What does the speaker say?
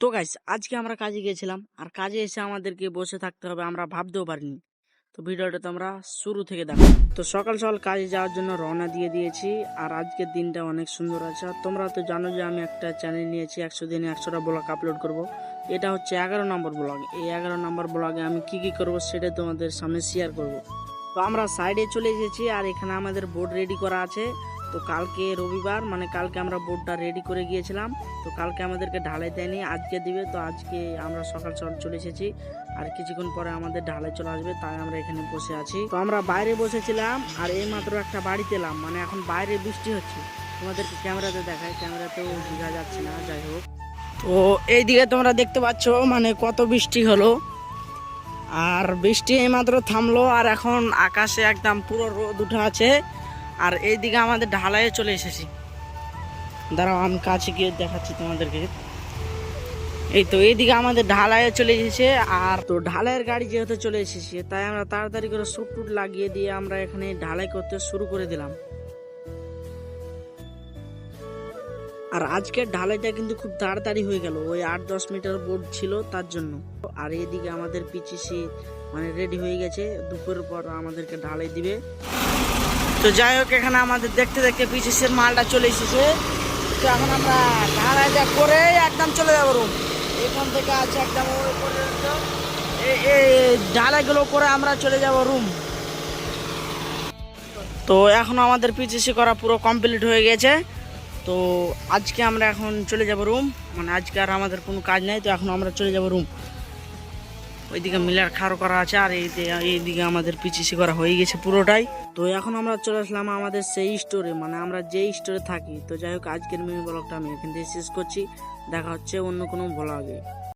তো গাইস আজকে আমরা কাজে গিয়েছিলাম আর কাজে এসে আমাদেরকে বসে থাকতে হবে আমরা ভাবতেও পারিনি। তো ভিডিওটা তোমরা শুরু থেকে দেখো। তো সকাল সকাল কাজে যাওয়ার জন্য রওনা দিয়ে দিয়েছি আর আজকের দিনটা অনেক সুন্দর আছে। আর তোমরা তো জানো যে আমি একটা চ্যানেল নিয়েছি 100 দিনে 100টা ব্লগ আপলোড করব। এটা হচ্ছে 11 নম্বর ব্লগ। এই 11 নম্বর ব্লগে আমি কি করব সেটা তোমাদের সামনে শেয়ার করব। তো আমরা সাইডে চলে এসেছি আর এখানে আমাদের বোর্ড রেডি করা আছে। তো কালকে রবিবার মানে কালকে আমরা বোর্ডটা রেডি করে গিয়েছিলাম। তো কালকে আমাদেরকে ঢালাই দেয়নি, আজকে দিবে। তো আজকে আমরা সকাল সকাল চলে এসেছি আর কিছুক্ষণ পরে আমাদের ঢালাই চলে আসবে, তাই আমরা এখানে বসে আছি। তো আমরা বাইরে বসেছিলাম আর এই মাত্র একটা বাড়িতে এলাম, মানে এখন বাইরে বৃষ্টি হচ্ছে। তোমাদেরকে ক্যামেরাতে দেখায়, ক্যামেরাতেও বোঝা যাচ্ছে না, যাই হোক। তো এইদিকে তোমরা দেখতে পাচ্ছ মানে কত বৃষ্টি হলো আর বৃষ্টি এইমাত্র থামলো আর এখন আকাশে একদম পুরো রোদ উঠে আছে। আর এইদিকে আমাদের ঢালাইয়ে চলে এসেছি, দাঁড়াও আমি কাছে গিয়ে দেখাচ্ছি তোমাদেরকে। এই তো এইদিকে আমাদের ঢালাইয়ে চলে এসেছে আর তো ঢালাইয়ের গাড়ি যেহেতু চলে এসেছে তাই আমরা তাড়াতাড়ি করে সুট টুট লাগিয়ে দিয়ে আমরা এখানে ঢালাই করতে শুরু করে দিলাম। আর আজকের ঢালাইটা কিন্তু খুব তাড়াতাড়ি হয়ে গেল, ওই 8-10 মিটার বোর্ড ছিল তার জন্য। আর এইদিকে আমাদের পিচিসি মানে রেডি হয়ে গেছে, দুপুরের পর আমাদেরকে ঢালাই দিবে। তো যাই হোক এখানে আমাদের দেখতে দেখতে পিচিসির মালটা চলে এসেছে। তো এখন আমরা ঢালাইটা করে একদম চলে যাবো রুম। এখান থেকে আছে একদম ওই পর্যন্ত এই ঢালাইগুলো করে আমরা চলে যাব রুম। তো এখন আমাদের পিচিসি করা পুরো কমপ্লিট হয়ে গেছে। তো আজকে আমরা এখন চলে যাব রুম, মানে আজকে আর আমাদের কোনো কাজ নাই। তো এখন আমরা চলে যাব রুম। ওইদিকে মিলার খাড়ো করা আছে আর এইদিকে আমাদের পিচিসি করা হয়ে গেছে পুরোটাই। তো এখন আমরা চলে আসলাম আমাদের সেই স্টোরে, মানে আমরা যেই স্টোরে থাকি। তো যাই হোক আজকের মিনি ব্লগটা আমি এখান থেকে শেষ করছি, দেখা হচ্ছে অন্য কোনো ব্লগে।